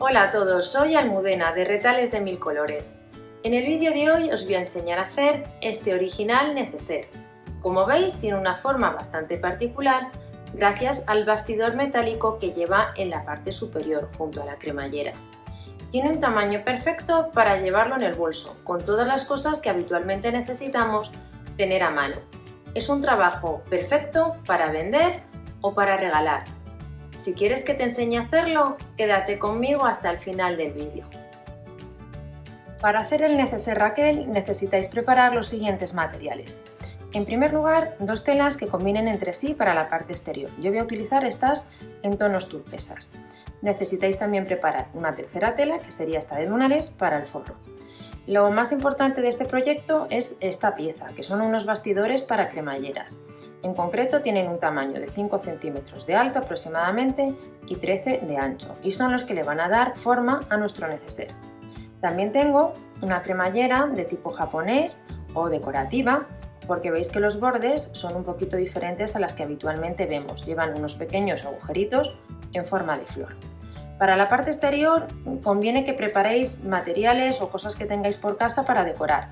Hola a todos, soy Almudena de Retales de Mil Colores. En el vídeo de hoy os voy a enseñar a hacer este original neceser. Como veis, tiene una forma bastante particular gracias al bastidor metálico que lleva en la parte superior junto a la cremallera. Tiene un tamaño perfecto para llevarlo en el bolso, con todas las cosas que habitualmente necesitamos tener a mano. Es un trabajo perfecto para vender o para regalar. Si quieres que te enseñe a hacerlo, quédate conmigo hasta el final del vídeo. Para hacer el neceser Raquel necesitáis preparar los siguientes materiales. En primer lugar, dos telas que combinen entre sí para la parte exterior. Yo voy a utilizar estas en tonos turquesas. Necesitáis también preparar una tercera tela, que sería esta de lunares, para el forro. Lo más importante de este proyecto es esta pieza, que son unos bastidores para cremalleras. En concreto tienen un tamaño de 5 centímetros de alto aproximadamente y 13 de ancho, y son los que le van a dar forma a nuestro neceser. También tengo una cremallera de tipo japonés o decorativa, porque veis que los bordes son un poquito diferentes a las que habitualmente vemos, llevan unos pequeños agujeritos en forma de flor. Para la parte exterior conviene que preparéis materiales o cosas que tengáis por casa para decorar.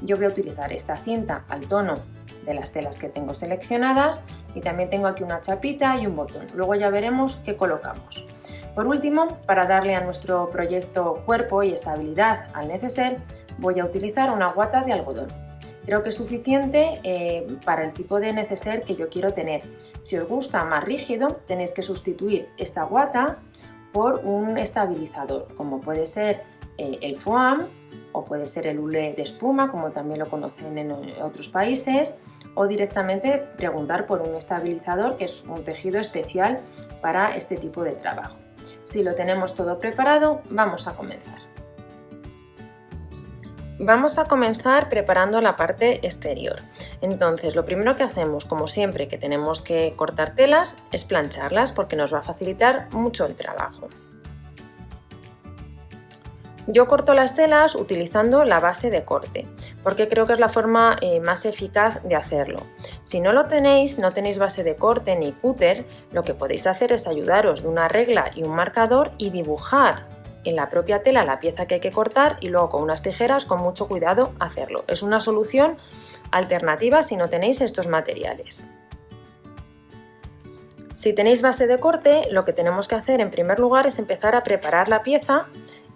Yo voy a utilizar esta cinta al tono de las telas que tengo seleccionadas y también tengo aquí una chapita y un botón. Luego ya veremos qué colocamos. Por último, para darle a nuestro proyecto cuerpo y estabilidad al neceser, voy a utilizar una guata de algodón. Creo que es suficiente para el tipo de neceser que yo quiero tener. Si os gusta más rígido, tenéis que sustituir esta guata por un estabilizador, como puede ser el foam o puede ser el hule de espuma, como también lo conocen en otros países, o directamente preguntar por un estabilizador, que es un tejido especial para este tipo de trabajo. Si lo tenemos todo preparado, vamos a comenzar. Vamos a comenzar preparando la parte exterior. Entonces, lo primero que hacemos, como siempre que tenemos que cortar telas, es plancharlas porque nos va a facilitar mucho el trabajo. Yo corto las telas utilizando la base de corte, porque creo que es la forma más eficaz de hacerlo. Si no lo tenéis, no tenéis base de corte ni cúter, lo que podéis hacer es ayudaros de una regla y un marcador y dibujar en la propia tela la pieza que hay que cortar y luego con unas tijeras con mucho cuidado hacerlo. Es una solución alternativa si no tenéis estos materiales. Si tenéis base de corte, lo que tenemos que hacer en primer lugar es empezar a preparar la pieza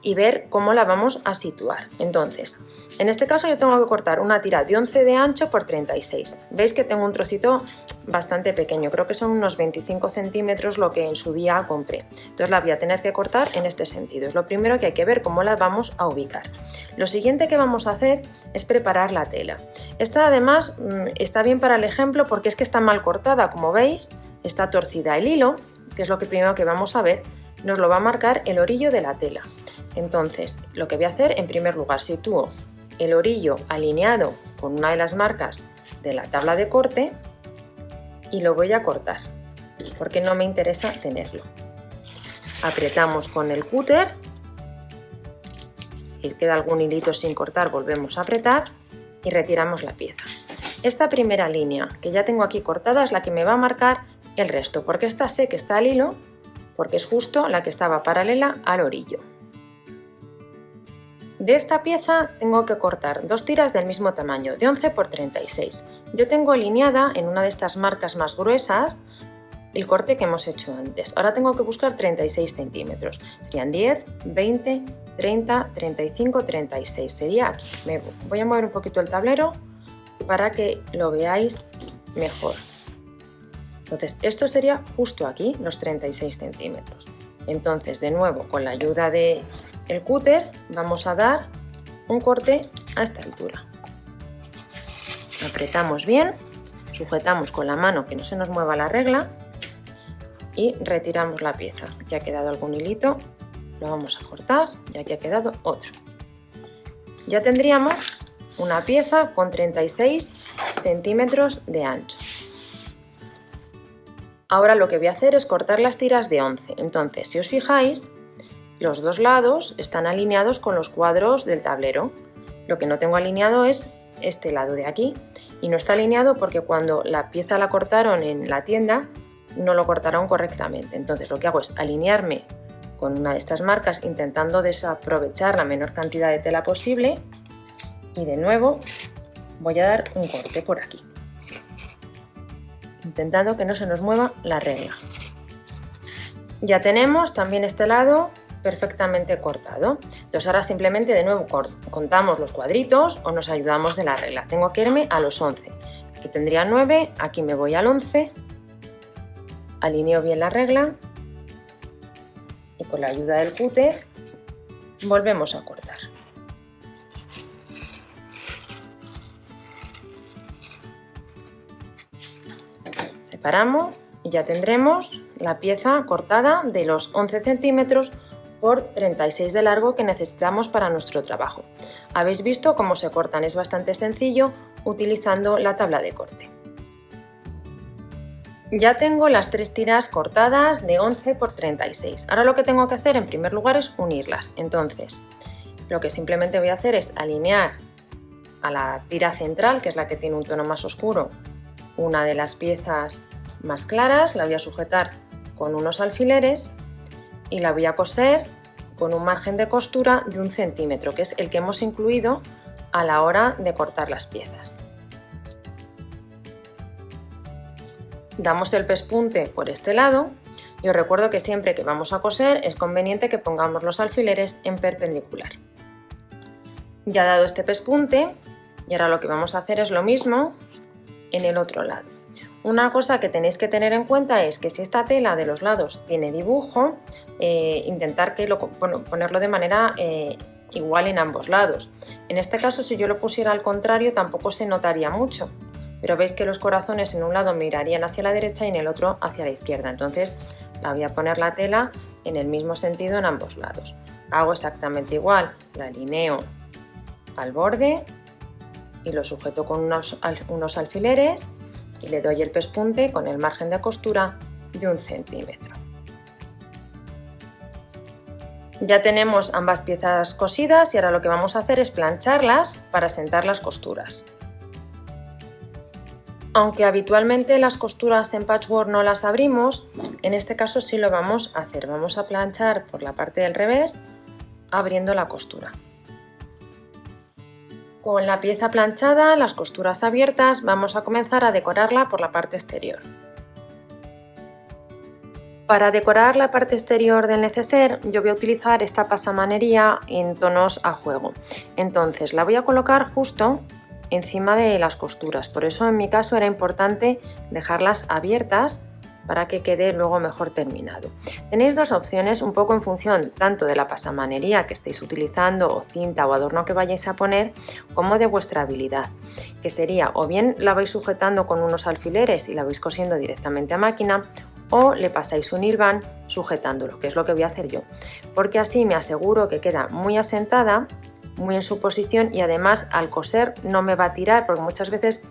y ver cómo la vamos a situar. Entonces, en este caso yo tengo que cortar una tira de 11 de ancho por 36. Veis que tengo un trocito bastante pequeño, creo que son unos 25 centímetros lo que en su día compré. Entonces la voy a tener que cortar en este sentido. Es lo primero que hay que ver cómo la vamos a ubicar. Lo siguiente que vamos a hacer es preparar la tela. Esta además está bien para el ejemplo porque es que está mal cortada, como veis, está torcida. El hilo, que es lo que primero que vamos a ver, nos lo va a marcar el orillo de la tela. Entonces, lo que voy a hacer, en primer lugar, sitúo el orillo alineado con una de las marcas de la tabla de corte y lo voy a cortar, porque no me interesa tenerlo. Apretamos con el cúter, si queda algún hilito sin cortar, volvemos a apretar y retiramos la pieza. Esta primera línea que ya tengo aquí cortada es la que me va a marcar el resto, porque esta sé que está al hilo, porque es justo la que estaba paralela al orillo. De esta pieza tengo que cortar dos tiras del mismo tamaño, de 11 por 36. Yo tengo alineada en una de estas marcas más gruesas el corte que hemos hecho antes. Ahora tengo que buscar 36 centímetros. Serían 10, 20, 30, 35, 36. Sería aquí. Voy a mover un poquito el tablero para que lo veáis mejor. Entonces, esto sería justo aquí, los 36 centímetros. Entonces, de nuevo, con la ayuda del cúter, vamos a dar un corte a esta altura. Apretamos bien, sujetamos con la mano que no se nos mueva la regla y retiramos la pieza. Aquí ha quedado algún hilito, lo vamos a cortar y aquí ha quedado otro. Ya tendríamos una pieza con 36 centímetros de ancho. Ahora lo que voy a hacer es cortar las tiras de 11. Entonces, si os fijáis, los dos lados están alineados con los cuadros del tablero. Lo que no tengo alineado es este lado de aquí. Y no está alineado porque cuando la pieza la cortaron en la tienda, no lo cortaron correctamente. Entonces, lo que hago es alinearme con una de estas marcas, intentando desaprovechar la menor cantidad de tela posible, y de nuevo voy a dar un corte por aquí, intentando que no se nos mueva la regla. Ya tenemos también este lado perfectamente cortado. Entonces ahora simplemente de nuevo contamos los cuadritos o nos ayudamos de la regla. Tengo que irme a los 11. Aquí tendría 9, aquí me voy al 11, alineo bien la regla y con la ayuda del cúter volvemos a cortar. Separamos y ya tendremos la pieza cortada de los 11 centímetros por 36 de largo que necesitamos para nuestro trabajo. Habéis visto cómo se cortan, es bastante sencillo utilizando la tabla de corte. Ya tengo las 3 tiras cortadas de 11 por 36. Ahora lo que tengo que hacer en primer lugar es unirlas. Entonces, lo que simplemente voy a hacer es alinear a la tira central, que es la que tiene un tono más oscuro, una de las piezas más claras, la voy a sujetar con unos alfileres y la voy a coser con un margen de costura de 1 centímetro, que es el que hemos incluido a la hora de cortar las piezas. Damos el pespunte por este lado y os recuerdo que siempre que vamos a coser es conveniente que pongamos los alfileres en perpendicular. Ya dado este pespunte, y ahora lo que vamos a hacer es lo mismo en el otro lado. Una cosa que tenéis que tener en cuenta es que si esta tela de los lados tiene dibujo, intentar ponerlo de manera igual en ambos lados. En este caso, si yo lo pusiera al contrario, tampoco se notaría mucho, pero veis que los corazones en un lado mirarían hacia la derecha y en el otro hacia la izquierda. Entonces la voy a poner la tela en el mismo sentido en ambos lados. Hago exactamente igual, la alineo al borde y lo sujeto con unos alfileres y le doy el pespunte con el margen de costura de 1 centímetro. Ya tenemos ambas piezas cosidas y ahora lo que vamos a hacer es plancharlas para asentar las costuras. Aunque habitualmente las costuras en patchwork no las abrimos, en este caso sí lo vamos a hacer. Vamos a planchar por la parte del revés abriendo la costura. Con la pieza planchada, las costuras abiertas, vamos a comenzar a decorarla por la parte exterior. Para decorar la parte exterior del neceser, yo voy a utilizar esta pasamanería en tonos a juego. Entonces la voy a colocar justo encima de las costuras, por eso en mi caso era importante dejarlas abiertas para que quede luego mejor terminado. Tenéis dos opciones un poco en función tanto de la pasamanería que estéis utilizando o cinta o adorno que vayáis a poner como de vuestra habilidad, que sería o bien la vais sujetando con unos alfileres y la vais cosiendo directamente a máquina o le pasáis un hilván sujetándolo, que es lo que voy a hacer yo, porque así me aseguro que queda muy asentada, muy en su posición y además al coser no me va a tirar, porque muchas veces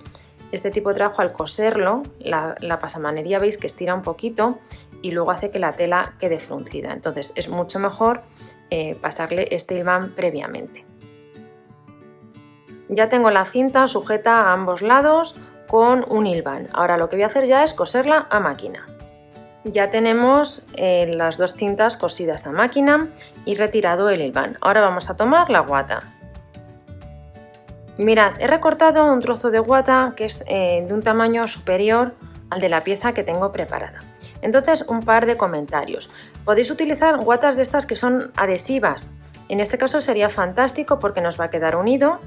este tipo de trabajo al coserlo, la pasamanería veis que estira un poquito y luego hace que la tela quede fruncida. Entonces es mucho mejor pasarle este hilván previamente. Ya tengo la cinta sujeta a ambos lados con un hilván. Ahora lo que voy a hacer ya es coserla a máquina. Ya tenemos las dos cintas cosidas a máquina y retirado el hilván. Ahora vamos a tomar la guata. Mirad, he recortado un trozo de guata que es de un tamaño superior al de la pieza que tengo preparada. Entonces, un par de comentarios. Podéis utilizar guatas de estas que son adhesivas. En este caso sería fantástico porque nos va a quedar unido,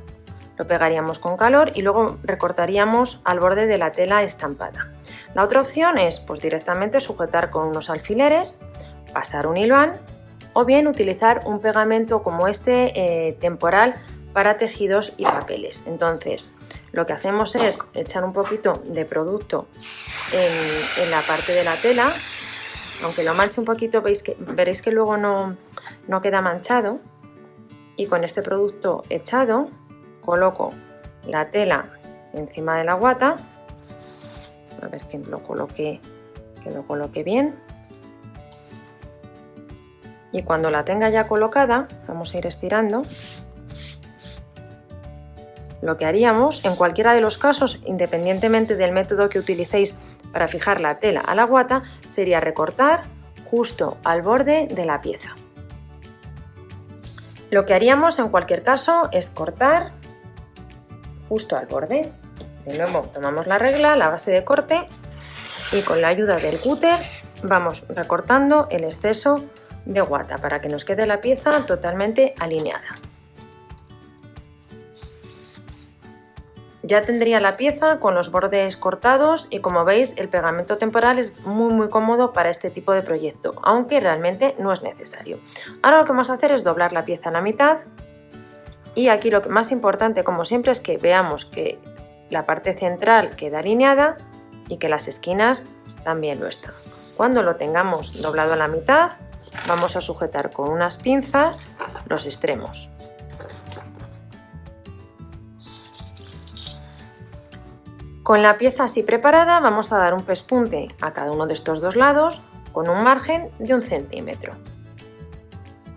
lo pegaríamos con calor y luego recortaríamos al borde de la tela estampada. La otra opción es pues directamente sujetar con unos alfileres, pasar un hilván o bien utilizar un pegamento como este temporal para tejidos y papeles. Entonces lo que hacemos es echar un poquito de producto en la parte de la tela, aunque lo manche un poquito veréis que luego no queda manchado, y con este producto echado coloco la tela encima de la guata, a ver que lo coloque bien, y cuando la tenga ya colocada vamos a ir estirando. Lo que haríamos en cualquiera de los casos, independientemente del método que utilicéis para fijar la tela a la guata, sería recortar justo al borde de la pieza. Lo que haríamos en cualquier caso es cortar justo al borde. De nuevo tomamos la regla, la base de corte, y con la ayuda del cúter vamos recortando el exceso de guata para que nos quede la pieza totalmente alineada. Ya tendría la pieza con los bordes cortados y, como veis, el pegamento temporal es muy cómodo para este tipo de proyecto, aunque realmente no es necesario. Ahora lo que vamos a hacer es doblar la pieza a la mitad, y aquí lo más importante, como siempre, es que veamos que la parte central queda alineada y que las esquinas también lo están. Cuando lo tengamos doblado a la mitad, vamos a sujetar con unas pinzas los extremos. Con la pieza así preparada vamos a dar un pespunte a cada uno de estos dos lados con un margen de 1 centímetro.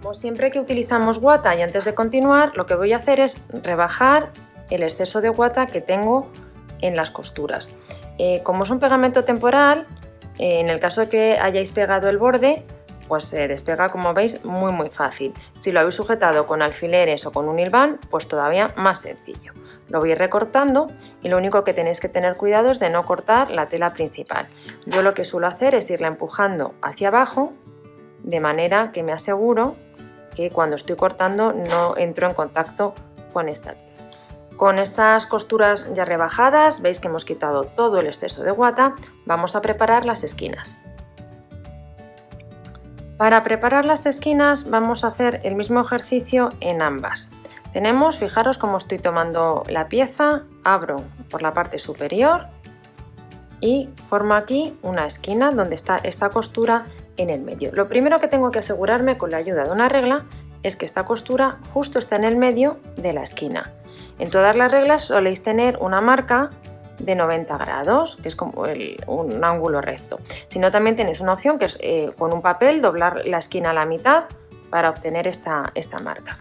Como siempre que utilizamos guata y antes de continuar, lo que voy a hacer es rebajar el exceso de guata que tengo en las costuras. Como es un pegamento temporal, en el caso de que hayáis pegado el borde, pues se despega, como veis, muy fácil. Si lo habéis sujetado con alfileres o con un hilván, pues todavía más sencillo. Lo voy recortando y lo único que tenéis que tener cuidado es de no cortar la tela principal. Yo lo que suelo hacer es irla empujando hacia abajo, de manera que me aseguro que cuando estoy cortando no entro en contacto con esta tela. Con estas costuras ya rebajadas, veis que hemos quitado todo el exceso de guata. Vamos a preparar las esquinas. Para preparar las esquinas vamos a hacer el mismo ejercicio en ambas. Tenemos, fijaros cómo estoy tomando la pieza, abro por la parte superior y formo aquí una esquina donde está esta costura en el medio. Lo primero que tengo que asegurarme con la ayuda de una regla es que esta costura justo está en el medio de la esquina. En todas las reglas soléis tener una marca de 90 grados, que es como un ángulo recto. Si no, también tenéis una opción que es con un papel doblar la esquina a la mitad para obtener esta marca.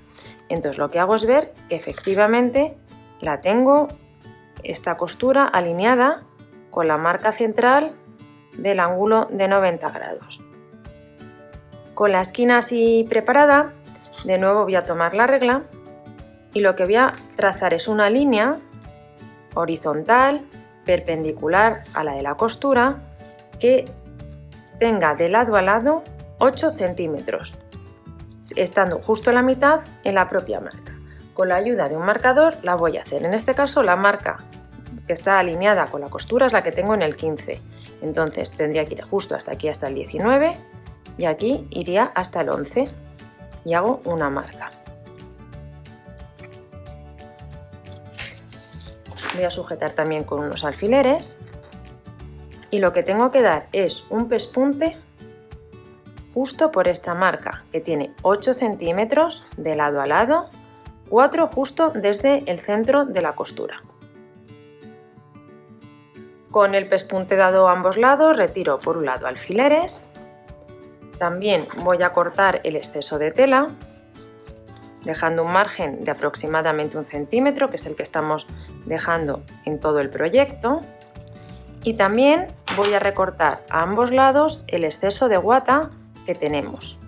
Entonces lo que hago es ver que efectivamente la tengo, esta costura alineada con la marca central del ángulo de 90 grados. Con la esquina así preparada, de nuevo voy a tomar la regla y lo que voy a trazar es una línea horizontal perpendicular a la de la costura que tenga de lado a lado 8 centímetros, estando justo en la mitad en la propia marca. Con la ayuda de un marcador la voy a hacer. En este caso la marca que está alineada con la costura es la que tengo en el 15, entonces tendría que ir justo hasta aquí, hasta el 19, y aquí iría hasta el 11 y hago una marca. Voy a sujetar también con unos alfileres y lo que tengo que dar es un pespunte justo por esta marca que tiene 8 centímetros de lado a lado, 4 justo desde el centro de la costura. Con el pespunte dado a ambos lados retiro por un lado alfileres, también voy a cortar el exceso de tela dejando un margen de aproximadamente 1 centímetro, que es el que estamos dejando en todo el proyecto, y también voy a recortar a ambos lados el exceso de guata que tenemos.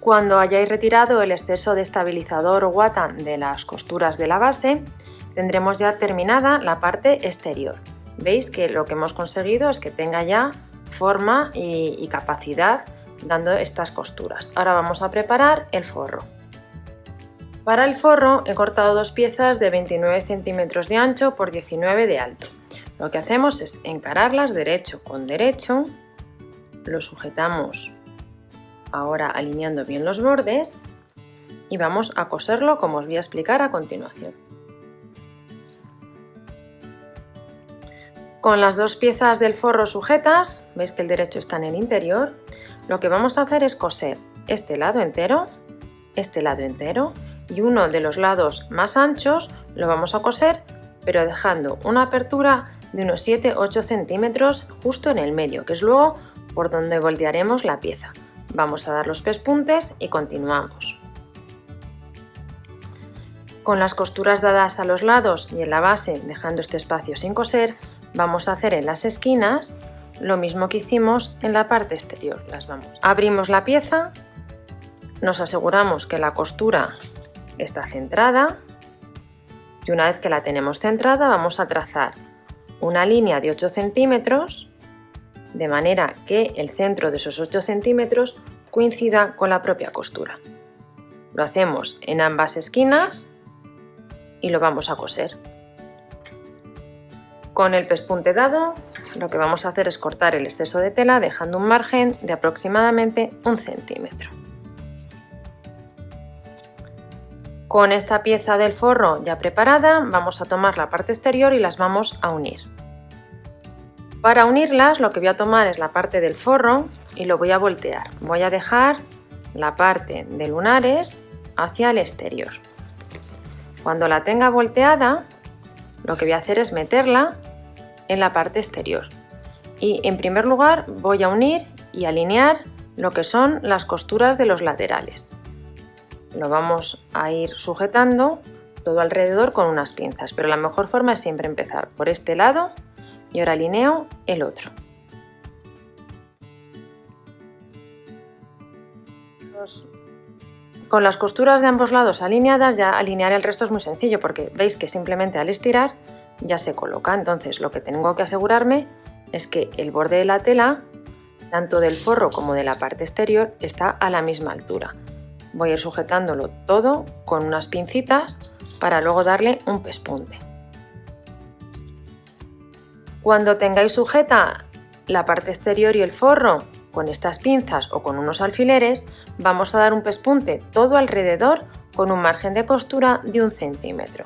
Cuando hayáis retirado el exceso de estabilizador o guata de las costuras de la base, tendremos ya terminada la parte exterior. Veis que lo que hemos conseguido es que tenga ya forma y capacidad dando estas costuras. Ahora vamos a preparar el forro. Para el forro he cortado dos piezas de 29 centímetros de ancho por 19 de alto. Lo que hacemos es encararlas derecho con derecho, lo sujetamos ahora alineando bien los bordes y vamos a coserlo como os voy a explicar a continuación. Con las dos piezas del forro sujetas, veis que el derecho está en el interior, lo que vamos a hacer es coser este lado entero y uno de los lados más anchos lo vamos a coser, pero dejando una apertura de unos 7-8 centímetros justo en el medio, que es luego por donde voltearemos la pieza. Vamos a dar los pespuntes y continuamos. Con las costuras dadas a los lados y en la base, dejando este espacio sin coser, vamos a hacer en las esquinas lo mismo que hicimos en la parte exterior. Abrimos la pieza, nos aseguramos que la costura está centrada y una vez que la tenemos centrada vamos a trazar una línea de 8 centímetros de manera que el centro de esos 8 centímetros coincida con la propia costura. Lo hacemos en ambas esquinas y lo vamos a coser. Con el pespunte dado, lo que vamos a hacer es cortar el exceso de tela dejando un margen de aproximadamente 1 centímetro. Con esta pieza del forro ya preparada, vamos a tomar la parte exterior y las vamos a unir. Para unirlas, lo que voy a tomar es la parte del forro y lo voy a voltear. Voy a dejar la parte de lunares hacia el exterior. Cuando la tenga volteada, lo que voy a hacer es meterla en la parte exterior. Y en primer lugar voy a unir y alinear lo que son las costuras de los laterales. Lo vamos a ir sujetando todo alrededor con unas pinzas, pero la mejor forma es siempre empezar por este lado y ahora alineo el otro. Con las costuras de ambos lados alineadas, ya alinear el resto es muy sencillo porque veis que simplemente al estirar ya se coloca. Entonces lo que tengo que asegurarme es que el borde de la tela, tanto del forro como de la parte exterior, está a la misma altura. Voy a ir sujetándolo todo con unas pincitas para luego darle un pespunte. Cuando tengáis sujeta la parte exterior y el forro con estas pinzas o con unos alfileres, vamos a dar un pespunte todo alrededor con un margen de costura de 1 centímetro.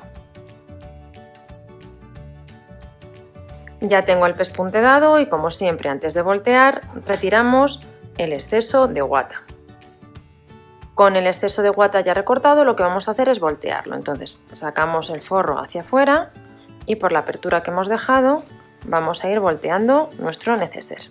Ya tengo el pespunte dado y, como siempre, antes de voltear, retiramos el exceso de guata. Con el exceso de guata ya recortado, lo que vamos a hacer es voltearlo. Entonces sacamos el forro hacia afuera y por la apertura que hemos dejado vamos a ir volteando nuestro neceser.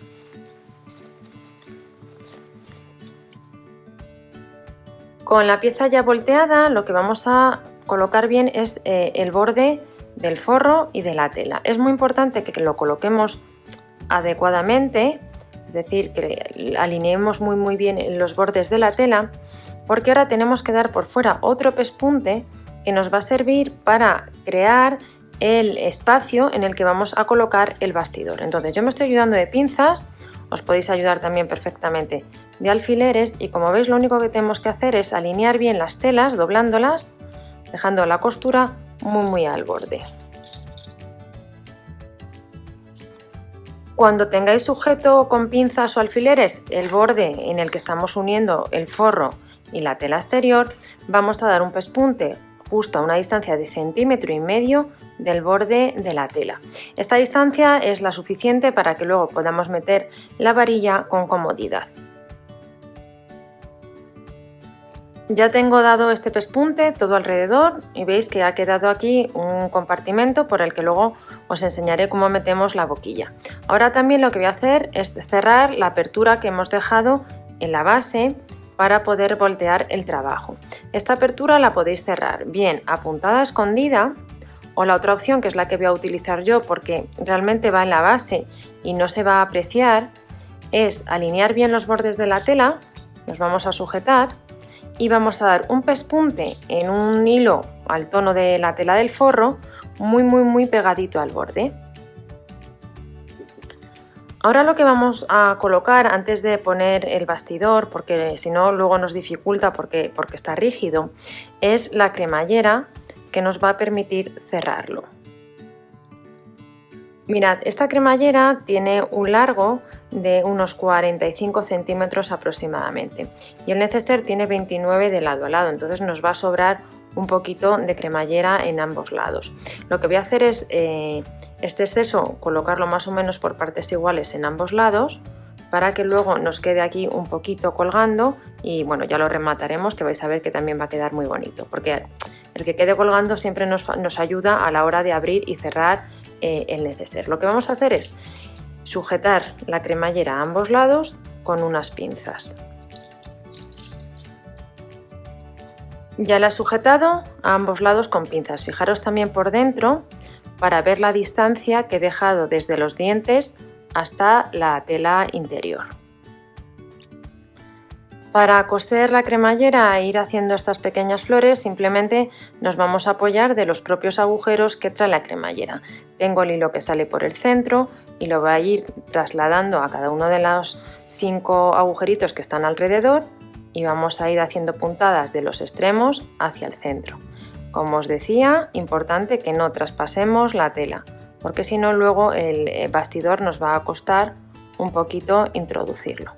Con la pieza ya volteada, lo que vamos a colocar bien es el borde del forro y de la tela. Es muy importante que lo coloquemos adecuadamente, es decir, que alineemos muy bien los bordes de la tela, porque ahora tenemos que dar por fuera otro pespunte que nos va a servir para crear el espacio en el que vamos a colocar el bastidor. Entonces yo me estoy ayudando de pinzas, os podéis ayudar también perfectamente de alfileres y, como veis, lo único que tenemos que hacer es alinear bien las telas doblándolas, dejando la costura muy al borde. Cuando tengáis sujeto con pinzas o alfileres el borde en el que estamos uniendo el forro y la tela exterior, vamos a dar un pespunte justo a una distancia de 1,5 centímetros del borde de la tela. Esta distancia es la suficiente para que luego podamos meter la varilla con comodidad. Ya tengo dado este pespunte todo alrededor y veis que ha quedado aquí un compartimento por el que luego os enseñaré cómo metemos la boquilla. Ahora también lo que voy a hacer es cerrar la apertura que hemos dejado en la base para poder voltear el trabajo. Esta apertura la podéis cerrar bien a puntada escondida, o la otra opción, que es la que voy a utilizar yo porque realmente va en la base y no se va a apreciar, es alinear bien los bordes de la tela, los vamos a sujetar y vamos a dar un pespunte en un hilo al tono de la tela del forro muy pegadito al borde. Ahora lo que vamos a colocar antes de poner el bastidor, porque si no luego nos dificulta porque está rígido, es la cremallera que nos va a permitir cerrarlo. Mirad, esta cremallera tiene un largo de unos 45 centímetros aproximadamente y el neceser tiene 29 de lado a lado, entonces nos va a sobrar un poquito de cremallera en ambos lados. Lo que voy a hacer es este exceso colocarlo más o menos por partes iguales en ambos lados para que luego nos quede aquí un poquito colgando y bueno, ya lo remataremos, que vais a ver que también va a quedar muy bonito, porque el que quede colgando siempre nos ayuda a la hora de abrir y cerrar el neceser. Lo que vamos a hacer es sujetar la cremallera a ambos lados con unas pinzas. Ya la he sujetado a ambos lados con pinzas. Fijaros también por dentro para ver la distancia que he dejado desde los dientes hasta la tela interior. Para coser la cremallera e ir haciendo estas pequeñas flores, simplemente nos vamos a apoyar de los propios agujeros que trae la cremallera. Tengo el hilo que sale por el centro y lo voy a ir trasladando a cada uno de los 5 agujeritos que están alrededor y vamos a ir haciendo puntadas de los extremos hacia el centro. Como os decía, importante que no traspasemos la tela, porque si no luego el bastidor nos va a costar un poquito introducirlo.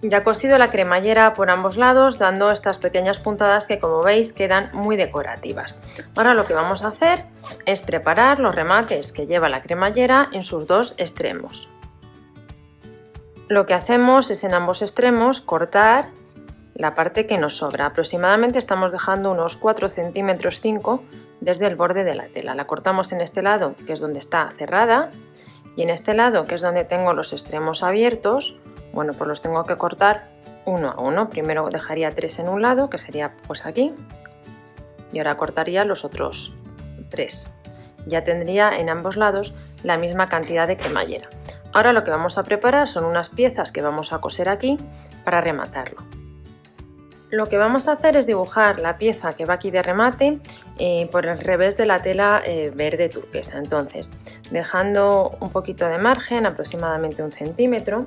Ya he cosido la cremallera por ambos lados, dando estas pequeñas puntadas que, como veis, quedan muy decorativas. Ahora lo que vamos a hacer es preparar los remates que lleva la cremallera en sus 2 extremos. Lo que hacemos es en ambos extremos cortar la parte que nos sobra. Aproximadamente estamos dejando unos 4 centímetros 5 desde el borde de la tela. La cortamos en este lado, que es donde está cerrada, y en este lado, que es donde tengo los extremos abiertos, bueno, pues los tengo que cortar uno a uno. Primero dejaría 3 en un lado, que sería pues aquí, y ahora cortaría los otros 3. Ya tendría en ambos lados la misma cantidad de cremallera. Ahora lo que vamos a preparar son unas piezas que vamos a coser aquí para rematarlo. Lo que vamos a hacer es dibujar la pieza que va aquí de remate por el revés de la tela verde turquesa. Entonces, dejando un poquito de margen, aproximadamente 1 centímetro,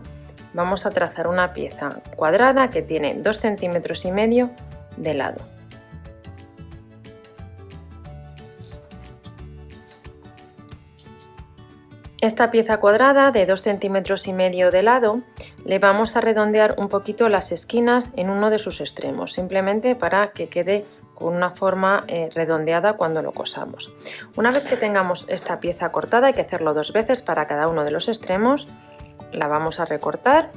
vamos a trazar una pieza cuadrada que tiene 2,5 centímetros de lado. Esta pieza cuadrada de 2,5 centímetros de lado le vamos a redondear un poquito las esquinas en uno de sus extremos, simplemente para que quede con una forma redondeada cuando lo cosamos. Una vez que tengamos esta pieza cortada, hay que hacerlo 2 veces para cada uno de los extremos. La vamos a recortar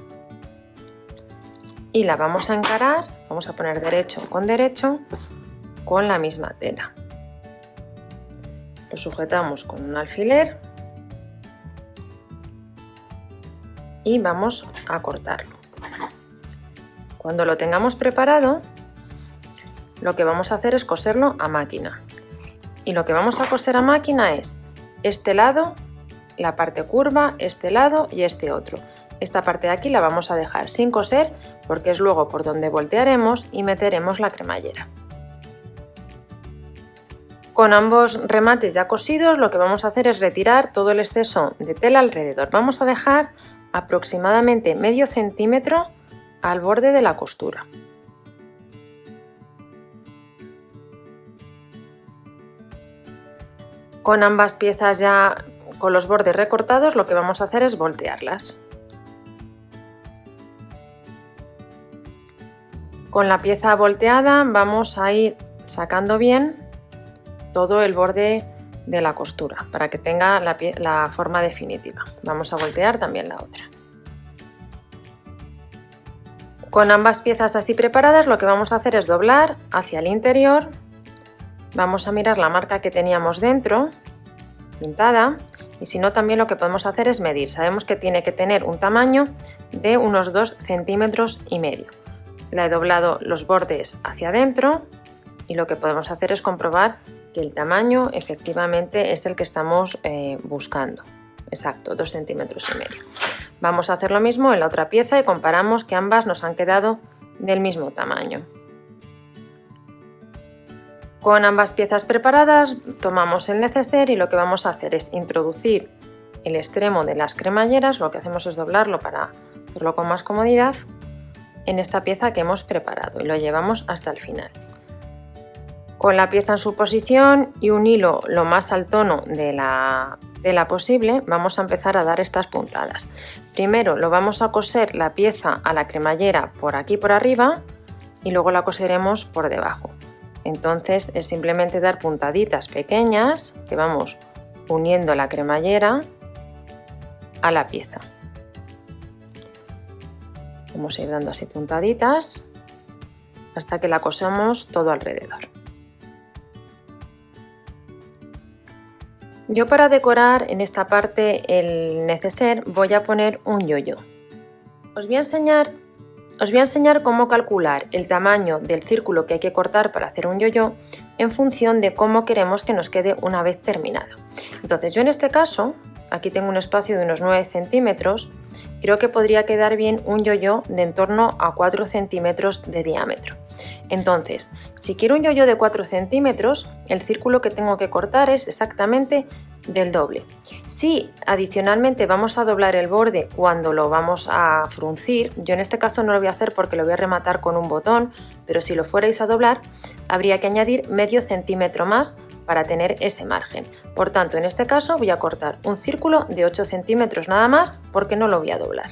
y la vamos a encarar, vamos a poner derecho con la misma tela. Lo sujetamos con un alfiler y vamos a cortarlo. Cuando lo tengamos preparado, lo que vamos a hacer es coserlo a máquina. Y lo que vamos a coser a máquina es este lado, la parte curva, este lado y este otro. Esta parte de aquí la vamos a dejar sin coser porque es luego por donde voltearemos y meteremos la cremallera. Con ambos remates ya cosidos, lo que vamos a hacer es retirar todo el exceso de tela alrededor. Vamos a dejar aproximadamente medio centímetro al borde de la costura. Con ambas piezas ya con los bordes recortados, lo que vamos a hacer es voltearlas. Con la pieza volteada vamos a ir sacando bien todo el borde de la costura para que tenga la forma definitiva. Vamos a voltear también la otra. Con ambas piezas así preparadas, lo que vamos a hacer es doblar hacia el interior. Vamos a mirar la marca que teníamos dentro, pintada, y si no, también lo que podemos hacer es medir. Sabemos que tiene que tener un tamaño de unos 2,5 centímetros. La he doblado los bordes hacia adentro y lo que podemos hacer es comprobar que el tamaño efectivamente es el que estamos buscando. Exacto, 2,5 centímetros. Vamos a hacer lo mismo en la otra pieza y comparamos que ambas nos han quedado del mismo tamaño. Con ambas piezas preparadas, tomamos el neceser y lo que vamos a hacer es introducir el extremo de las cremalleras, lo que hacemos es doblarlo para hacerlo con más comodidad, en esta pieza que hemos preparado y lo llevamos hasta el final. Con la pieza en su posición y un hilo lo más al tono de la tela posible, vamos a empezar a dar estas puntadas. Primero lo vamos a coser la pieza a la cremallera por aquí por arriba y luego la coseremos por debajo. Entonces es simplemente dar puntaditas pequeñas que vamos uniendo la cremallera a la pieza. Vamos a ir dando así puntaditas hasta que la cosemos todo alrededor. Yo para decorar en esta parte el neceser voy a poner un yoyo. Os voy a enseñar Os voy a enseñar cómo calcular el tamaño del círculo que hay que cortar para hacer un yo-yo en función de cómo queremos que nos quede una vez terminado. Entonces yo en este caso, aquí tengo un espacio de unos 9 centímetros, creo que podría quedar bien un yo-yo de en torno a 4 centímetros de diámetro. Entonces, si quiero un yo-yo de 4 centímetros, el círculo que tengo que cortar es exactamente del doble. Si adicionalmente vamos a doblar el borde cuando lo vamos a fruncir, yo en este caso no lo voy a hacer porque lo voy a rematar con un botón, pero si lo fuerais a doblar, habría que añadir medio centímetro más para tener ese margen. Por tanto, en este caso voy a cortar un círculo de 8 centímetros nada más porque no lo voy a doblar.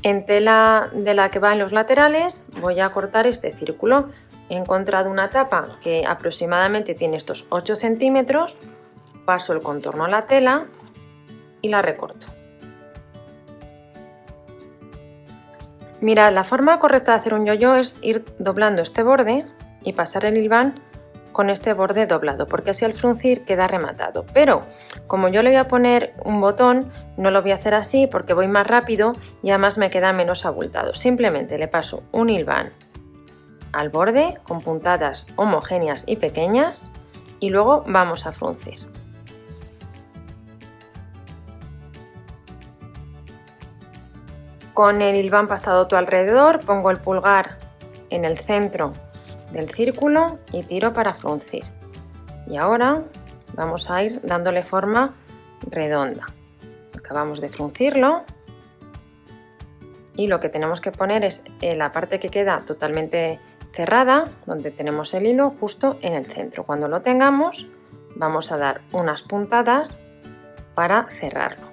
En tela de la que va en los laterales voy a cortar este círculo. He encontrado una tapa que aproximadamente tiene estos 8 centímetros, paso el contorno a la tela y la recorto. Mirad, la forma correcta de hacer un yo-yo es ir doblando este borde y pasar el hilván con este borde doblado, porque así al fruncir queda rematado. Pero como yo le voy a poner un botón, no lo voy a hacer así porque voy más rápido y además me queda menos abultado. Simplemente le paso un hilván al borde con puntadas homogéneas y pequeñas y luego vamos a fruncir. Con el hilván pasado todo alrededor, pongo el pulgar en el centro del círculo y tiro para fruncir. Y ahora vamos a ir dándole forma redonda. Acabamos de fruncirlo y lo que tenemos que poner es la parte que queda totalmente cerrada, donde tenemos el hilo justo en el centro. Cuando lo tengamos, vamos a dar unas puntadas para cerrarlo.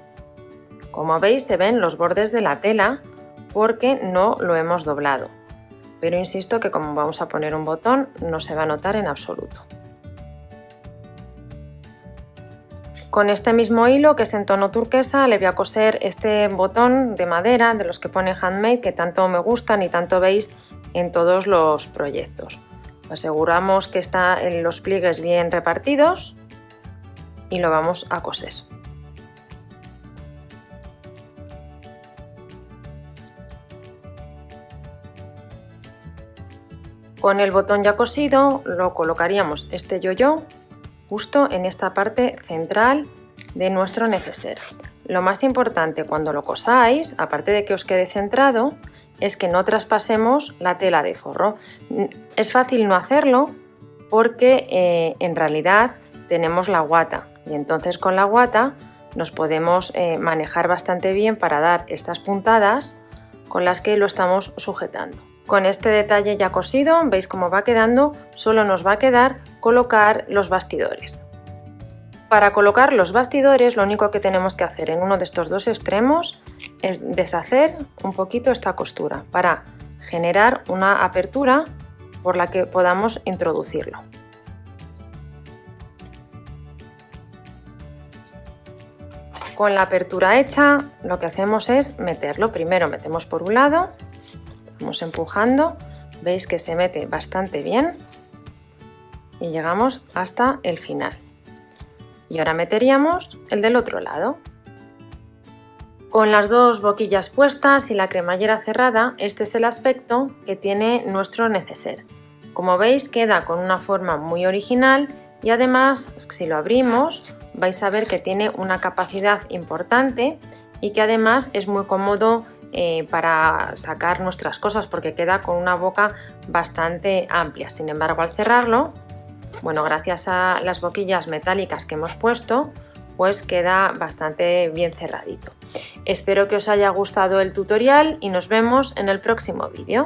Como veis, se ven los bordes de la tela porque no lo hemos doblado, pero insisto que como vamos a poner un botón no se va a notar en absoluto. Con este mismo hilo, que es en tono turquesa, le voy a coser este botón de madera de los que pone handmade, que tanto me gustan y tanto veis en todos los proyectos. Aseguramos que están los pliegues bien repartidos y lo vamos a coser. Con el botón ya cosido lo colocaríamos este yo-yo justo en esta parte central de nuestro neceser. Lo más importante cuando lo cosáis, aparte de que os quede centrado, es que no traspasemos la tela de forro. Es fácil no hacerlo porque en realidad tenemos la guata y entonces con la guata nos podemos manejar bastante bien para dar estas puntadas con las que lo estamos sujetando. Con este detalle ya cosido, veis cómo va quedando, solo nos va a quedar colocar los bastidores. Para colocar los bastidores lo único que tenemos que hacer en uno de estos dos extremos es deshacer un poquito esta costura para generar una apertura por la que podamos introducirlo. Con la apertura hecha lo que hacemos es meterlo. Primero metemos por un lado, vamos empujando, veis que se mete bastante bien y llegamos hasta el final. Y ahora meteríamos el del otro lado. Con las dos boquillas puestas y la cremallera cerrada, este es el aspecto que tiene nuestro neceser. Como veis, queda con una forma muy original y además, si lo abrimos, vais a ver que tiene una capacidad importante y que además es muy cómodo para sacar nuestras cosas porque queda con una boca bastante amplia. Sin embargo, al cerrarlo, bueno, gracias a las boquillas metálicas que hemos puesto, pues queda bastante bien cerradito. Espero que os haya gustado el tutorial y nos vemos en el próximo vídeo.